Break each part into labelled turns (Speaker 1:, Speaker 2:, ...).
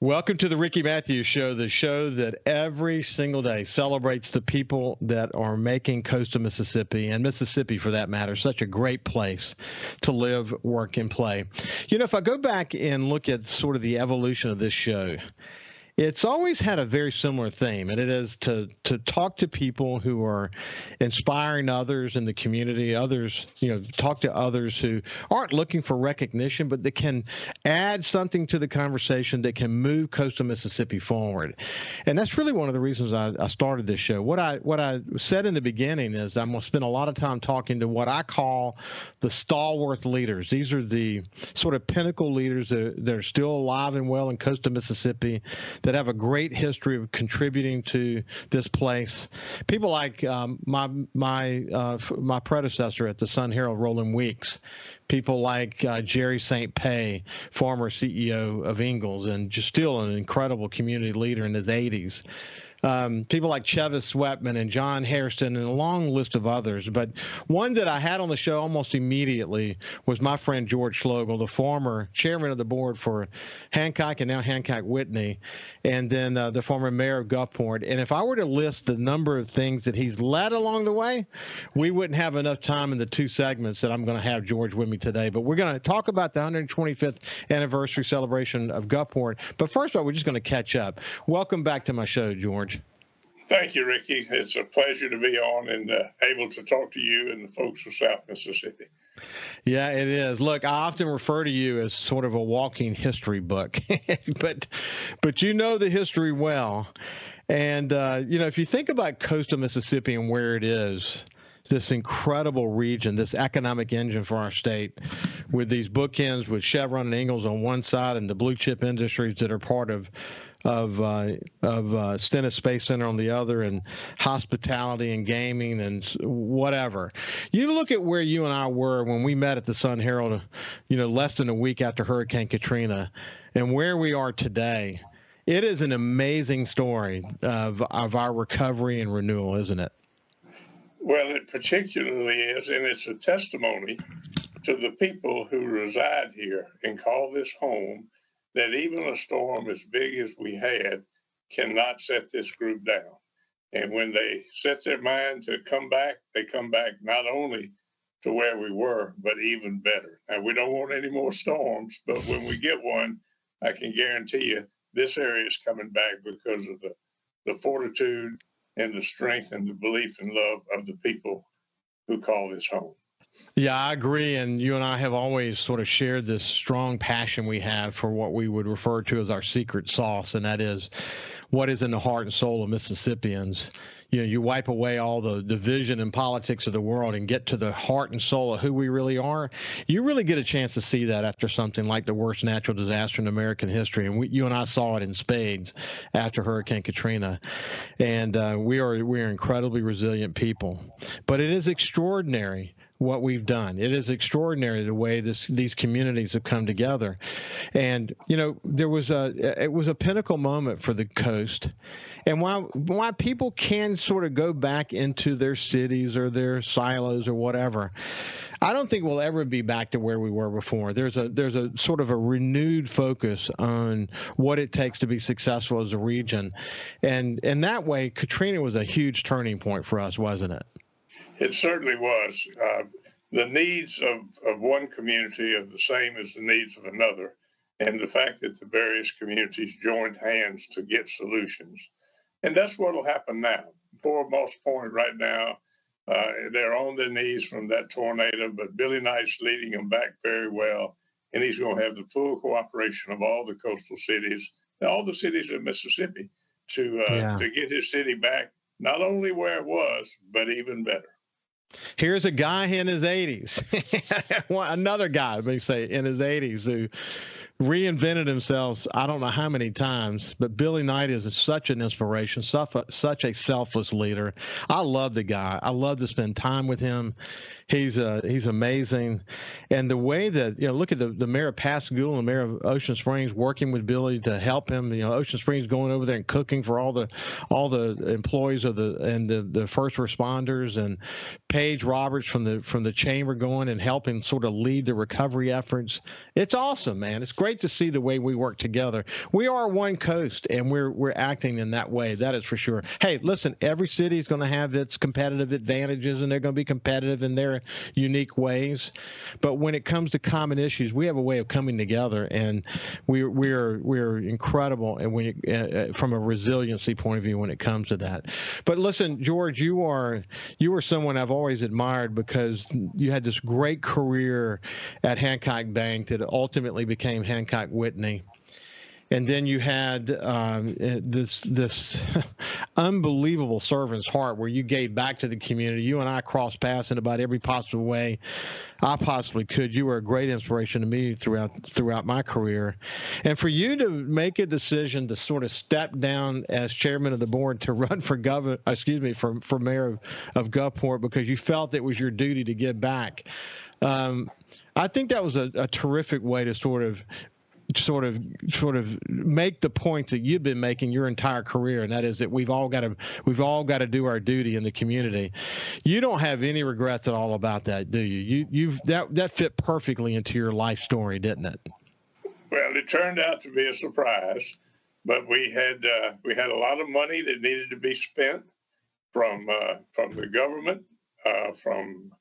Speaker 1: Welcome to the Ricky Mathews Show, the show that every single day celebrates the people that are making coastal Mississippi, and Mississippi for that matter, such a great place to live, work, and play. You know, if I go back and look at sort of the evolution of this show, it's always had a very similar theme, and it is to talk to people who are inspiring others in the community, others, talk to others who aren't looking for recognition, but that can add something to the conversation that can move coastal Mississippi forward. And that's really one of the reasons I started this show. What I said in the beginning is I'm going to spend a lot of time talking to what I call the stalwart leaders. These are the sort of pinnacle leaders that are still alive and well in coastal Mississippi, that have a great history of contributing to this place. People like my predecessor at the Sun Herald, Roland Weeks. People like Jerry St. Pay, former CEO of Ingalls, and just still an incredible community leader in his 80s. People like Chevis Sweatman and John Hairston and a long list of others. But one that I had on the show almost immediately was my friend George Schloegel, the former chairman of the board for Hancock and now Hancock Whitney, and then the former mayor of Gulfport. And if I were to list the number of things that he's led along the way, we wouldn't have enough time in the two segments that I'm going to have George with me today. But we're going to talk about the 125th anniversary celebration of Gulfport. But first of all, we're just going to catch up. Welcome back to my show, George.
Speaker 2: Thank you, Ricky. It's a pleasure to be on and able to talk to you and the folks of South Mississippi.
Speaker 1: Yeah, it is. Look, I often refer to you as sort of a walking history book, but you know the history well. And, if you think about coastal Mississippi and where it is, this incredible region, this economic engine for our state, with these bookends with Chevron and Ingalls on one side and the blue chip industries that are part of Stennis Space Center on the other, and hospitality and gaming and whatever. You look at where you and I were when we met at the Sun Herald, less than a week after Hurricane Katrina, and where we are today. It is an amazing story of our recovery and renewal, isn't it?
Speaker 2: Well, it particularly is, and it's a testimony to the people who reside here and call this home, that even a storm as big as we had cannot set this group down. And when they set their mind to come back, they come back not only to where we were, but even better. Now, we don't want any more storms, but when we get one, I can guarantee you this area is coming back because of the fortitude and the strength and the belief and love of the people who call this home.
Speaker 1: Yeah, I agree. And you and I have always sort of shared this strong passion we have for what we would refer to as our secret sauce, and that is what is in the heart and soul of Mississippians. You wipe away all the division and politics of the world and get to the heart and soul of who we really are. You really get a chance to see that after something like the worst natural disaster in American history. And you and I saw it in spades after Hurricane Katrina. And we're incredibly resilient people. But it is extraordinary what we've done. It is extraordinary the way these communities have come together. And, it was a pinnacle moment for the coast. And while people can sort of go back into their cities or their silos or whatever, I don't think we'll ever be back to where we were before. There's a sort of a renewed focus on what it takes to be successful as a region. And in that way, Katrina was a huge turning point for us, wasn't it?
Speaker 2: It certainly was. The needs of one community are the same as the needs of another. And the fact that the various communities joined hands to get solutions. And that's what will happen now. Poor Moss Point right now, they're on their knees from that tornado, but Billy Knight's leading them back very well. And he's going to have the full cooperation of all the coastal cities, all the cities of Mississippi, to get his city back, not only where it was, but even better.
Speaker 1: Here's a guy in his 80s, another guy, let me say, in his 80s who reinvented himself, I don't know how many times, but Billy Knight is such an inspiration, such a selfless leader. I love the guy. I love to spend time with him. He's amazing. And the way that, look at the mayor of Pascagoula and the mayor of Ocean Springs working with Billy to help him, Ocean Springs going over there and cooking for all the employees of the first responders, and Paige Roberts from the chamber going and helping sort of lead the recovery efforts. It's awesome, man. It's great great to see the way we work together. We are one coast, and we're acting in that way. That is for sure. Hey, listen, every city is going to have its competitive advantages, and they're going to be competitive in their unique ways. But when it comes to common issues, we have a way of coming together, and we're incredible, and from a resiliency point of view when it comes to that. But listen, George, you are someone I've always admired because you had this great career at Hancock Bank that ultimately became Hancock Whitney. And then you had this unbelievable servant's heart where you gave back to the community. You and I crossed paths in about every possible way I possibly could. You were a great inspiration to me throughout my career. And for you to make a decision to sort of step down as chairman of the board to run for for mayor of Gulfport because you felt it was your duty to give back. I think that was a terrific way to sort of make the point that you've been making your entire career, and that is that we've all got to do our duty in the community. You don't have any regrets at all about that, do you? That fit perfectly into your life story, didn't it?
Speaker 2: Well, it turned out to be a surprise, but we had a lot of money that needed to be spent from the government, from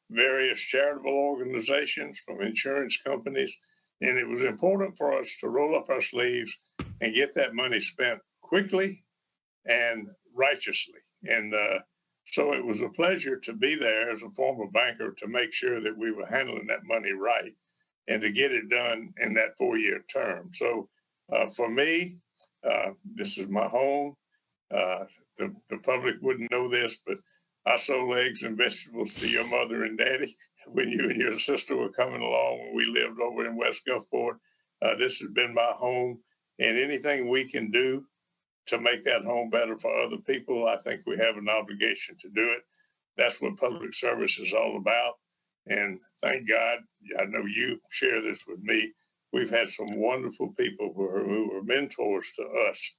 Speaker 2: various charitable organizations, from insurance companies. And it was important for us to roll up our sleeves and get that money spent quickly and righteously. And so it was a pleasure to be there as a former banker to make sure that we were handling that money right and to get it done in that 4-year term. So for me, this is my home. The public wouldn't know this, but I sold eggs and vegetables to your mother and daddy when you and your sister were coming along when we lived over in West Gulfport. This has been my home, and anything we can do to make that home better for other people, I think we have an obligation to do it. That's what public service is all about. And thank God, I know you share this with me. We've had some wonderful people who are mentors to us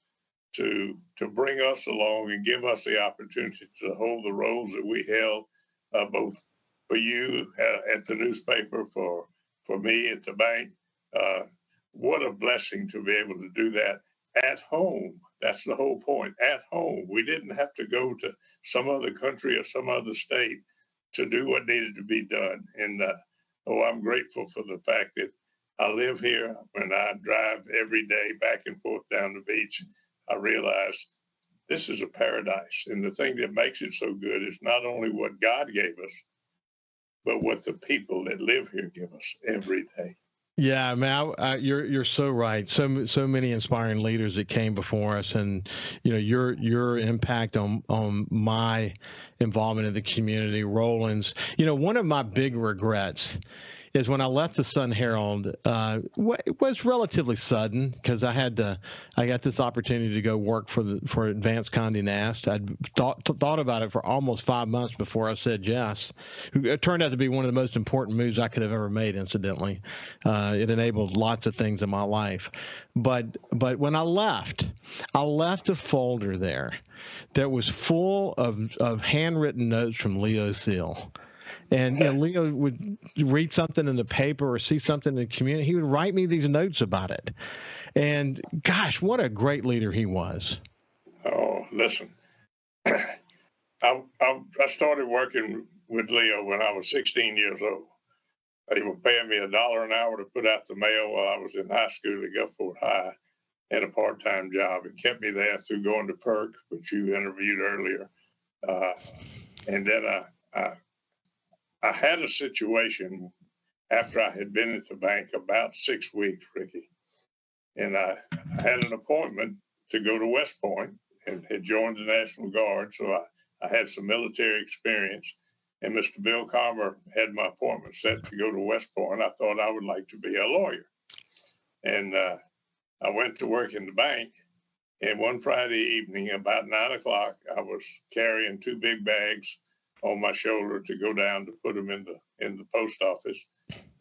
Speaker 2: to bring us along and give us the opportunity to hold the roles that we held, both for you at the newspaper, for me at the bank. What a blessing to be able to do that at home. That's the whole point. At home. We didn't have to go to some other country or some other state to do what needed to be done. And I'm grateful for the fact that I live here. When I drive every day back and forth down the beach, I realize this is a paradise. And the thing that makes it so good is not only what God gave us, but what the people that live here give us every day.
Speaker 1: Yeah, man, you're so right. So many inspiring leaders that came before us, and your impact on my involvement in the community, Roland's. One of my big regrets is when I left the Sun Herald. It was relatively sudden because I got this opportunity to go work for Advanced Condé Nast. I'd thought about it for almost 5 months before I said yes. It turned out to be one of the most important moves I could have ever made. Incidentally, it enabled lots of things in my life. But when I left a folder there that was full of handwritten notes from Leo Seal. And Leo would read something in the paper or see something in the community. He would write me these notes about it. And gosh, what a great leader he was.
Speaker 2: Oh, listen, I started working with Leo when I was 16 years old. They were paying me $1 an hour to put out the mail while I was in high school at Gulfport High, and a part-time job. It kept me there through going to PERC, which you interviewed earlier. And then I had a situation after I had been at the bank about 6 weeks, Ricky, and I had an appointment to go to West Point and had joined the National Guard, so I had some military experience, and Mr. Bill Calmer had my appointment set to go to West Point. I thought I would like to be a lawyer, and I went to work in the bank, and one Friday evening, about 9 o'clock, I was carrying 2 big bags on my shoulder to go down to put them in the post office,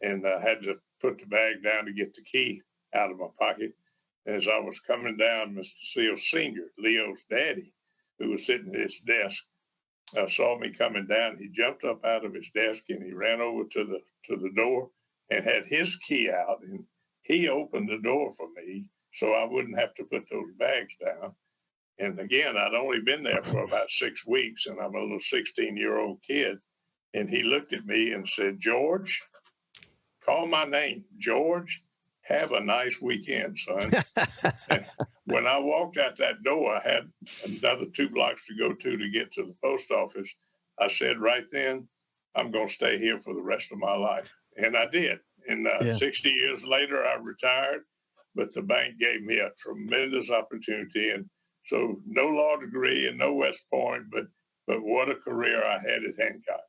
Speaker 2: and I had to put the bag down to get the key out of my pocket. And as I was coming down, Mr. Seal Sr., Leo's daddy, who was sitting at his desk, saw me coming down. He jumped up out of his desk and he ran over to the door and had his key out, and he opened the door for me so I wouldn't have to put those bags down. And again, I'd only been there for about 6 weeks, and I'm a little 16-year-old kid. And he looked at me and said, George, call my name, George, have a nice weekend, son. When I walked out that door, I had another 2 blocks to go to get to the post office. I said right then, I'm going to stay here for the rest of my life. And I did. And 60 years later, I retired, but the bank gave me a tremendous opportunity. And so no law degree and no West Point, but what a career I had at Hancock.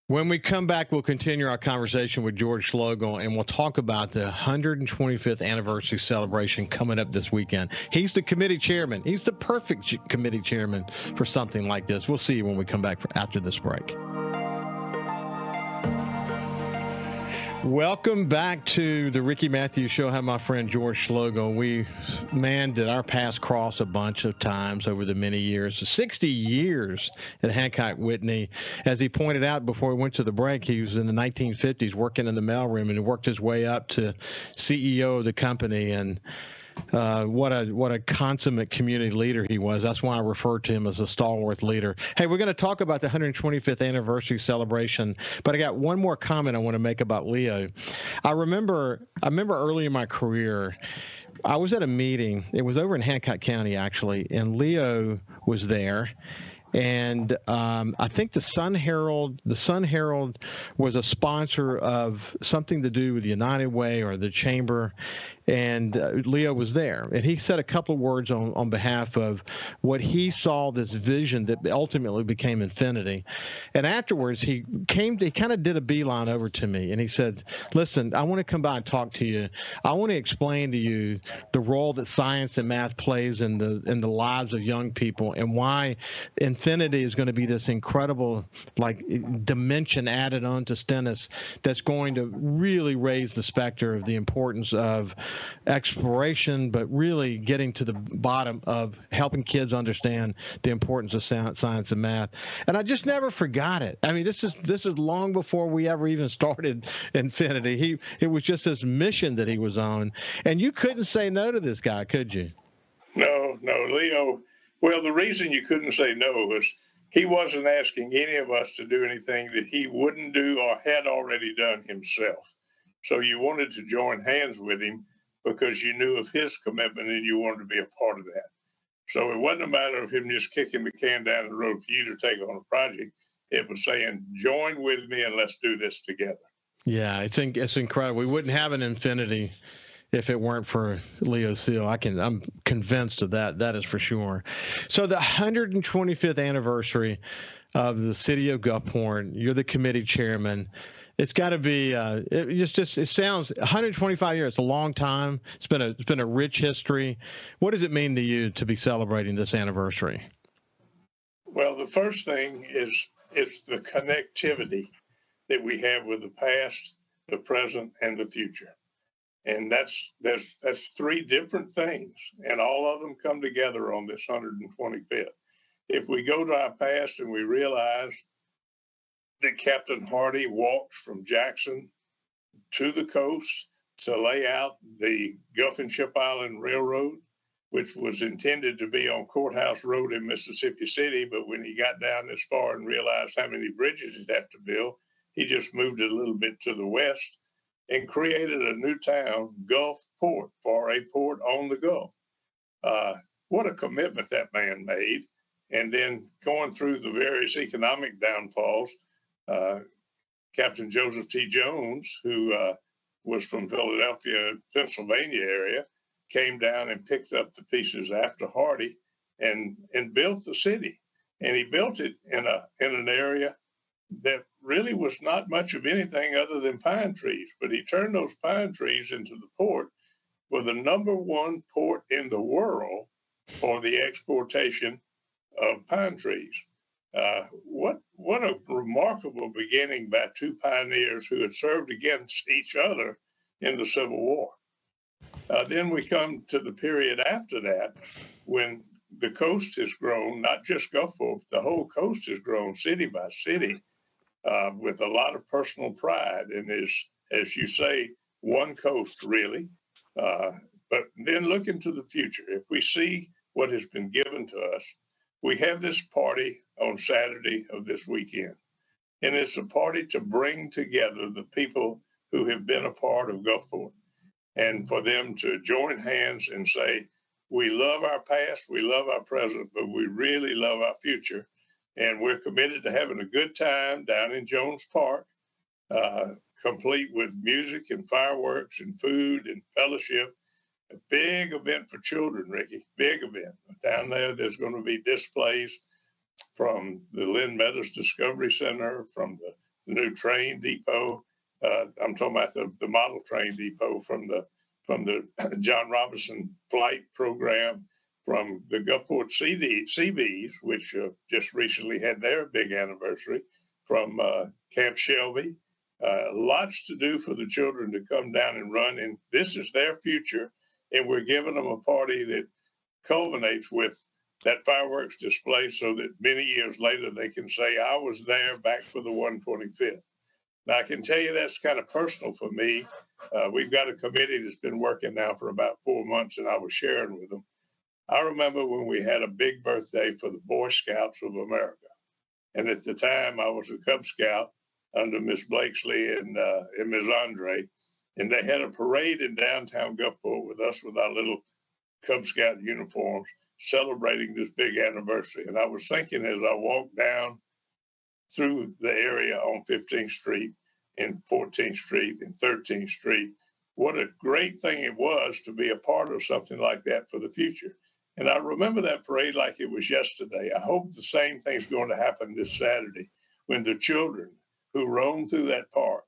Speaker 1: When we come back, we'll continue our conversation with George Schloegel, and we'll talk about the 125th anniversary celebration coming up this weekend. He's the committee chairman. He's the perfect committee chairman for something like this. We'll see you when we come back after this break. Welcome back to the Ricky Mathews Show. I have my friend George Schloegel. Did our paths cross a bunch of times over the many years. 60 years at Hancock Whitney. As he pointed out before we went to the break, he was in the 1950s working in the mailroom and worked his way up to CEO of the company. And what a consummate community leader he was. That's why I refer to him as a stalwart leader. Hey, we're going to talk about the 125th anniversary celebration, but I got one more comment I want to make about Leo. I remember early in my career, I was at a meeting. It was over in Hancock County, actually, and Leo was there. And I think the Sun Herald was a sponsor of something to do with the United Way or the Chamber. And Leo was there, and he said a couple of words on behalf of what he saw, this vision that ultimately became Infinity. And afterwards, he kind of did a beeline over to me, and he said, listen, I want to come by and talk to you. I want to explain to you the role that science and math plays in the lives of young people, and why Infinity is going to be this incredible dimension added on to Stennis that's going to really raise the specter of the importance of exploration, but really getting to the bottom of helping kids understand the importance of science and math. And I just never forgot it. I mean, this is long before we ever even started Infinity. It was just this mission that he was on, and you couldn't say no to this guy, could you?
Speaker 2: No, Leo. Well, the reason you couldn't say no was he wasn't asking any of us to do anything that he wouldn't do or had already done himself. So you wanted to join hands with him because you knew of his commitment and you wanted to be a part of that. So it wasn't a matter of him just kicking the can down the road for you to take on a project. It was saying, join with me and let's do this together.
Speaker 1: Yeah, it's incredible. We wouldn't have an Infinity if it weren't for Leo Seal. I'm convinced of that. That is for sure. So the 125th anniversary of the city of Gulfport, you're the committee chairman. It's got to be. It sounds 125 years. It's a long time. It's been a rich history. What does it mean to you to be celebrating this anniversary?
Speaker 2: Well, the first thing is it's the connectivity that we have with the past, the present, and the future, and that's 3 different things, and all of them come together on this 125th. If we go to our past and we realize that Captain Hardy walked from Jackson to the coast to lay out the Gulf and Ship Island Railroad, which was intended to be on Courthouse Road in Mississippi City. But when he got down this far and realized how many bridges he'd have to build, he just moved it a little bit to the west and created a new town, Gulfport, for a port on the Gulf. What a commitment that man made. And then going through the various economic downfalls, Captain Joseph T. Jones, who was from Philadelphia, Pennsylvania area, came down and picked up the pieces after Hardy and built the city. And he built it in an area that really was not much of anything other than pine trees. But he turned those pine trees into the port, with the #1 port in the world for the exportation of pine trees. What a remarkable beginning by 2 pioneers who had served against each other in the Civil War. Then we come to the period after that, when the coast has grown, not just Gulfport, the whole coast has grown city by city, with a lot of personal pride. And as you say, one coast really. But then look into the future. If we see what has been given to us, we have this party on Saturday of this weekend. And it's a party to bring together the people who have been a part of Gulfport and for them to join hands and say, we love our past, we love our present, but we really love our future. And we're committed to having a good time down in Jones Park, complete with music and fireworks and food and fellowship. A big event for children, Ricky, big event. Down there's going to be displays from the Lynn Meadows Discovery Center, from the new train depot. I'm talking about the model train depot from the John Robinson flight program, from the Gulfport CBs, which just recently had their big anniversary, from Camp Shelby. Lots to do for the children to come down and run, and this is their future, and we're giving them a party that culminates with that fireworks display so that many years later they can say, I was there back for the 125th. Now, I can tell you that's kind of personal for me. We've got a committee that's been working now for about 4 months, and I was sharing with them. I remember when we had a big birthday for the Boy Scouts of America. And at the time, I was a Cub Scout under Miss Blakesley and Ms. Andre. And they had a parade in downtown Gulfport with us with our little Cub Scout uniforms celebrating this big anniversary. And I was thinking as I walked down through the area on 15th Street and 14th Street and 13th Street, what a great thing it was to be a part of something like that for the future. And I remember that parade like it was yesterday. I hope the same thing's going to happen this Saturday when the children who roam through that park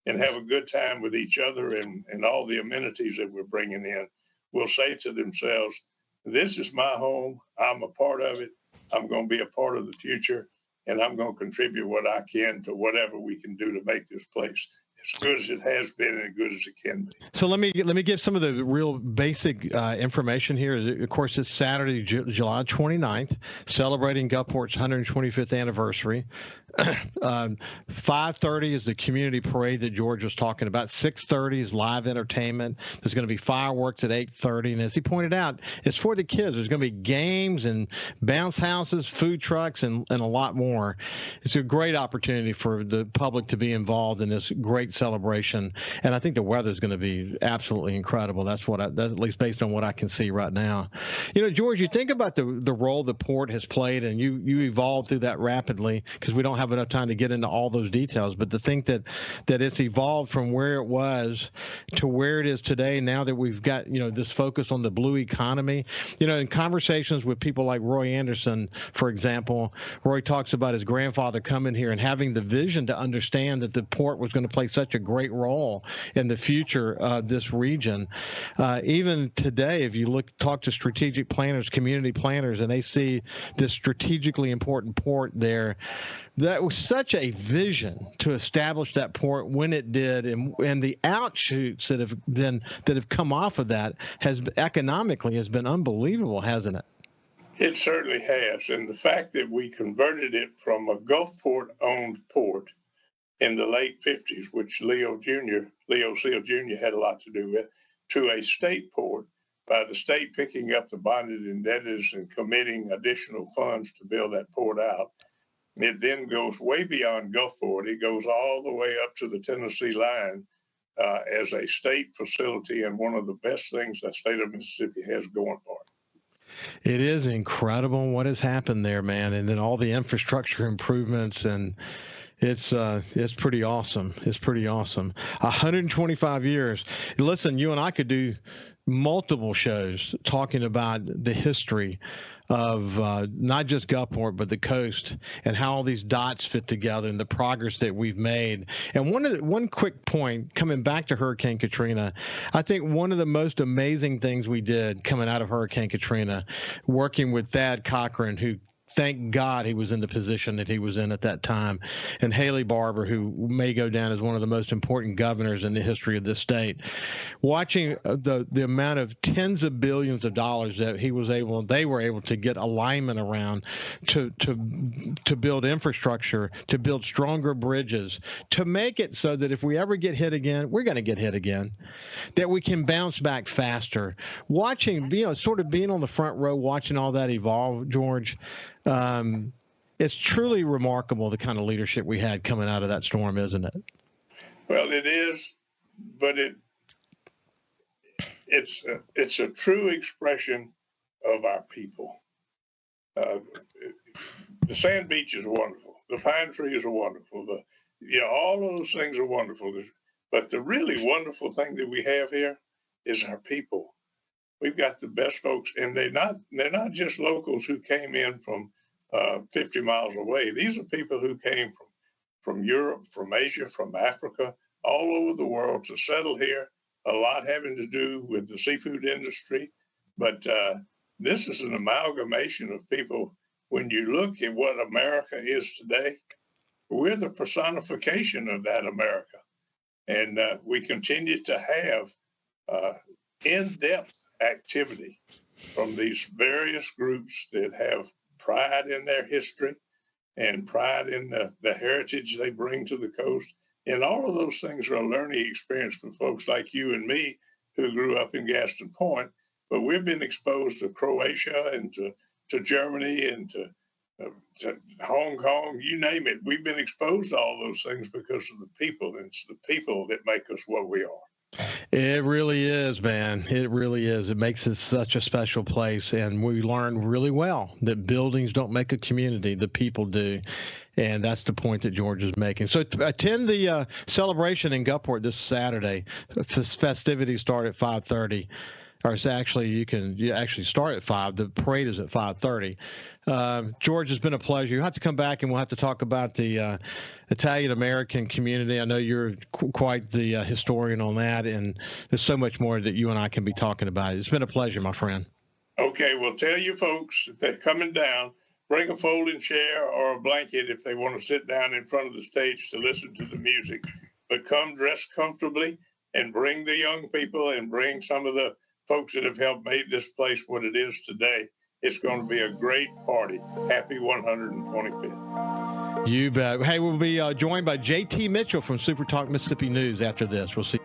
Speaker 2: and have a good time with each other and all the amenities that we're bringing in will say to themselves, this is my home. I'm a part of it. I'm going to be a part of the future, and I'm going to contribute what I can to whatever we can do to make this place as good as it has been and as good as it can be.
Speaker 1: So let me give some of the real basic information here. Of course, it's Saturday, July 29th, celebrating Gulfport's 125th anniversary. 5:30 is the community parade that George was talking about. 6:30 is live entertainment. There's going to be fireworks at 8:30. And as he pointed out, it's for the kids. There's going to be games and bounce houses, food trucks, and a lot more. It's a great opportunity for the public to be involved in this great celebration. And I think the weather is going to be absolutely incredible. That's at least based on what I can see right now. You know, George, you think about the role the port has played, and you evolved through that rapidly because we don't have enough time to get into all those details, but to think that it's evolved from where it was to where it is today, now that we've got, you know, this focus on the blue economy, you know, in conversations with people like Roy Anderson, for example, Roy talks about his grandfather coming here and having the vision to understand that the port was going to play such a great role in the future of this region. Even today, if you talk to strategic planners, community planners, and they see this strategically important port there, that was such a vision to establish that port when it did, and the outshoots that have come off of that has economically been unbelievable, hasn't it?
Speaker 2: It certainly has, and the fact that we converted it from a Gulfport-owned port in the late 50s, which Leo Seal Jr. had a lot to do with, to a state port by the state picking up the bonded indebtedness and committing additional funds to build that port out. It then goes way beyond Gulfport. It goes all the way up to the Tennessee line as a state facility, and one of the best things the state of Mississippi has going for it.
Speaker 1: It is incredible what has happened there, man, and then all the infrastructure improvements, and it's pretty awesome. It's pretty awesome. 125 years. Listen, you and I could do multiple shows talking about the history of not just Gulfport, but the coast, and how all these dots fit together and the progress that we've made. And one quick point, coming back to Hurricane Katrina, I think one of the most amazing things we did coming out of Hurricane Katrina, working with Thad Cochran, who thank God he was in the position that he was in at that time. And Haley Barbour, who may go down as one of the most important governors in the history of this state, watching the amount of tens of billions of dollars that they were able to get alignment around to build infrastructure, to build stronger bridges, to make it so that if we ever get hit again, we're going to get hit again, that we can bounce back faster. Watching, sort of being on the front row, watching all that evolve, George, it's truly remarkable the kind of leadership we had coming out of that storm, isn't it?
Speaker 2: Well, it is, but it's a true expression of our people. The sand beach is wonderful. The pine trees are wonderful. All of those things are wonderful. But the really wonderful thing that we have here is our people. We've got the best folks, and they're not just locals who came in from 50 miles away. These are people who came from Europe, from Asia, from Africa, all over the world to settle here. A lot having to do with the seafood industry, but this is an amalgamation of people. When you look at what America is today, we're the personification of that America, and we continue to have in-depth activity from these various groups that have pride in their history and pride in the heritage they bring to the coast. And all of those things are a learning experience for folks like you and me who grew up in Gaston Point. But we've been exposed to Croatia and to Germany and to Hong Kong, you name it. We've been exposed to all those things because of the people. And it's the people that make us what we are.
Speaker 1: It really is, man. It really is. It makes it such a special place. And we learned really well that buildings don't make a community, the people do. And that's the point that George is making. So attend the celebration in Gulfport this Saturday. Festivities start at 5:30. Or it's actually, you actually start at 5. The parade is at 5:30. George, it's been a pleasure. You have to come back and we'll have to talk about the Italian-American community. I know you're quite the historian on that, and there's so much more that you and I can be talking about. It's been a pleasure, my friend.
Speaker 2: Okay, well, tell you folks, if they're coming down, bring a folding chair or a blanket if they want to sit down in front of the stage to listen to the music. But come dressed comfortably and bring the young people and bring some of the folks that have helped make this place what it is today. It's going to be a great party. Happy 125th.
Speaker 1: You bet. Hey, we'll be joined by JT Mitchell from SuperTalk Mississippi News after this. We'll see.